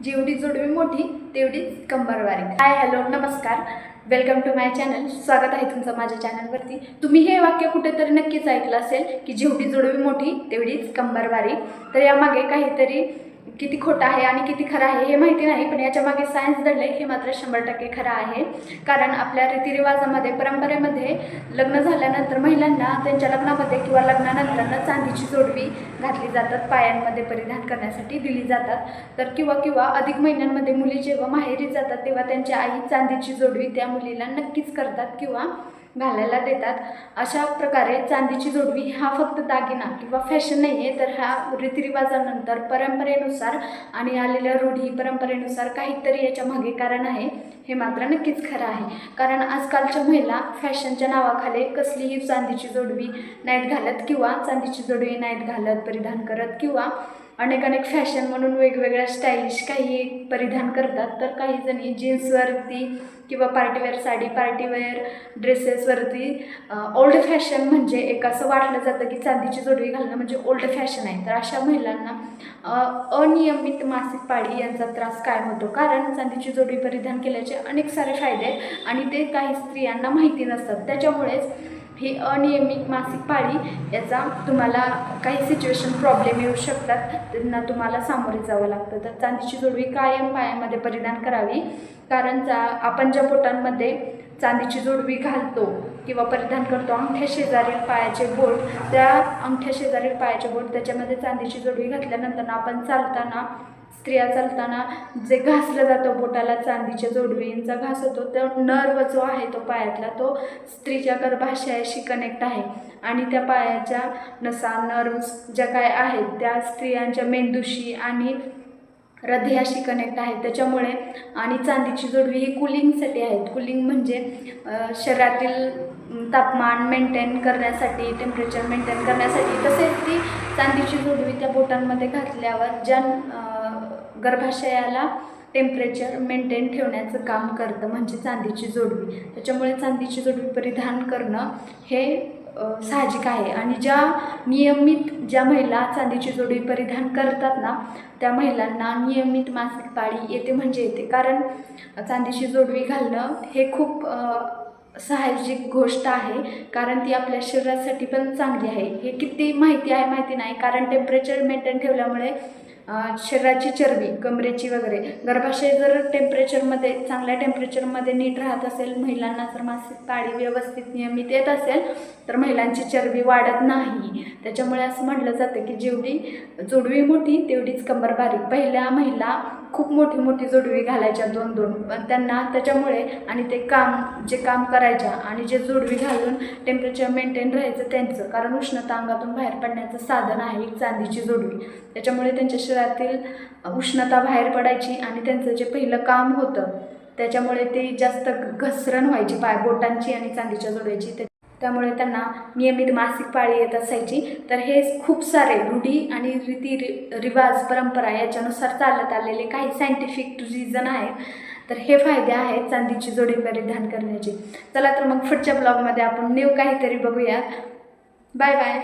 जेवढी जोडवी मोठी तेवढीच कंबर बारीक। हाय हॅलो नमस्कार, वेलकम टू माय चॅनल। स्वागत आहे तुमचं माझ्या चॅनलवरती। तुम्ही हे वाक्य कुठेतरी नक्कीच ऐकलं असेल की जेवढी जोडवी मोठी तेवढीच कंबर बारीक। तर यामागे काहीतरी किती खोटं आहे आणि किती खरं आहे हे माहिती नाही, पण याच्या मागे सायन्स दडले हे मात्र 100% खरं आहे। कारण आपल्या रीतिरिवाजामध्ये परंपरेमध्ये लग्न झाल्यानंतर महिलांना त्यांच्या लग्नामध्ये किंवा लग्नानंतर चांदीची जोडवी घातली जातात, पायांमध्ये परिधान करण्यासाठी दिली जातात। तर किंवा अधिक महिन्यांमध्ये मुली जेव्हा माहेरी जातात तेव्हा त्यांच्या आई चांदीची जोडवी त्या मुलीला नक्कीच करतात किंवा घालायला देतात। अशा प्रकारे चांदीची जोडवी हा फक्त दागिना किंवा फॅशन नाही आहे, तर हा रीतिरिवाजानंतर परंपरेनुसार आणि आलेल्या रूढी परंपरेनुसार काहीतरी याच्या मागे कारण आहे हे मात्र नक्कीच खरं आहे। कारण आजकालच्या महिला फॅशनच्या नावाखाली कसलीही चांदीची जोडवी नाहीत घालत किंवा चांदीची जोडवी नाहीत घालत परिधान करत, किंवा अनेक फॅशन म्हणून वेगवेगळ्या स्टाईलिश काही परिधान करतात। तर काही जणी जीन्सवरती किंवा पार्टीवेअर साडी, पार्टीवेअर ड्रेसेसवरती ओल्ड फॅशन म्हणजे एक असं वाटलं जातं की चांदीची जोडवी घालणं म्हणजे ओल्ड फॅशन आहे। तर अशा महिलांना अनियमित मासिक पाळी यांचा त्रास कायम होतो, कारण चांदीची जोडवी परिधान केल्याचे अनेक सारे फायदे आहेत आणि ते काही स्त्रियांना माहिती नसतात। त्याच्यामुळेच ही अनियमित मासिक पाळी याचा तुम्हाला काही सिच्युएशन प्रॉब्लेम येऊ शकतात, त्यांना तुम्हाला सामोरे जावं लागतं। तर चांदीची जोडवी कायम पायामध्ये परिधान करावी, कारण आपण ज्या बोटांमध्ये चांदीची जोडवी घालतो किंवा परिधान करतो, अंगठ्या शेजारील पायाचे बोट, त्या अंगठ्या शेजारील पायाचे बोट त्याच्यामध्ये चांदीची जोडवी घातल्यानंतर आपण चालताना, स्त्रिया चालताना जे घासलं जातं बोटाला चांदीच्या जोडवींचा घास होतो, तो नर्व जो आहे तो पायातला तो स्त्रीच्या गर्भाशयाशी कनेक्ट आहे आणि त्या पायाच्या नसा नर्व्स ज्या काय आहेत त्या स्त्रियांच्या मेंदूशी आणि हृदयाशी कनेक्ट आहे। त्याच्यामुळे आणि चांदीची जोडवी ही कूलिंगसाठी आहेत। कूलिंग म्हणजे शरीरातील तापमान मेंटेन करण्यासाठी, टेम्परेचर मेंटेन करण्यासाठी। तसेच ती चांदीची जोडवी त्या बोटांमध्ये घातल्यावर ज्या गर्भाशयाला टेम्परेचर मेंटेन ठेवण्याचं काम करतं म्हणजे चांदीची जोडवी। त्याच्यामुळे चांदीची जोडवी परिधान करणं हे साहजिक आहे। आणि ज्या महिला चांदीची जोडवी परिधान करतात ना, त्या महिलांना नियमित मासिक पाळी येते म्हणजे येते। कारण चांदीची जोडवी घालणं हे खूप साहजिक गोष्ट आहे, कारण ती आपल्या शरीरासाठी पण चांगली आहे। हे किती माहिती आहे माहिती नाही, कारण टेम्परेचर मेंटेन ठेवल्यामुळे शरीराची चरबी, कमरेची वगैरे, गर्भाशय जर चांगल्या टेम्परेचरमध्ये नीट राहत असेल, महिलांना जर मासिक पाळी व्यवस्थित नियमित येत असेल तर महिलांची चरबी वाढत नाही। त्याच्यामुळे असं म्हटलं जातं की जेवढी जोडवी मोठी तेवढीच कंबर बारीक। पहिल्या महिला खूप मोठी जोडवी घालायच्या, 2-2, पण त्यांना त्याच्यामुळे आणि ते जे काम करायच्या आणि जे जोडवी घालून टेम्परेचर मेंटेन राहायचं त्यांचं, कारण उष्णता अंगातून बाहेर पडण्याचं साधन आहे चांदीची जोडवी। त्याच्यामुळे त्यांच्या शरीरातील उष्णता बाहेर पडायची आणि त्यांचं जे पहिलं काम होतं त्याच्यामुळे ते जास्त घसरण व्हायची बोटांची आणि चांदीच्या जोडव्याची, त्यामुळे त्यांना नियमित मासिक पाळी येत असायची। तर हे खूप सारे रूढी आणि रिवाज परंपरा याच्यानुसार चालत आलेले काही सायंटिफिक रिझन आहेत। तर हे फायदे आहेत चांदीची जोडवी परिधान करण्याचे। चला तर मग पुढच्या ब्लॉगमध्ये आपण न्यू काहीतरी बघूया। Bye bye.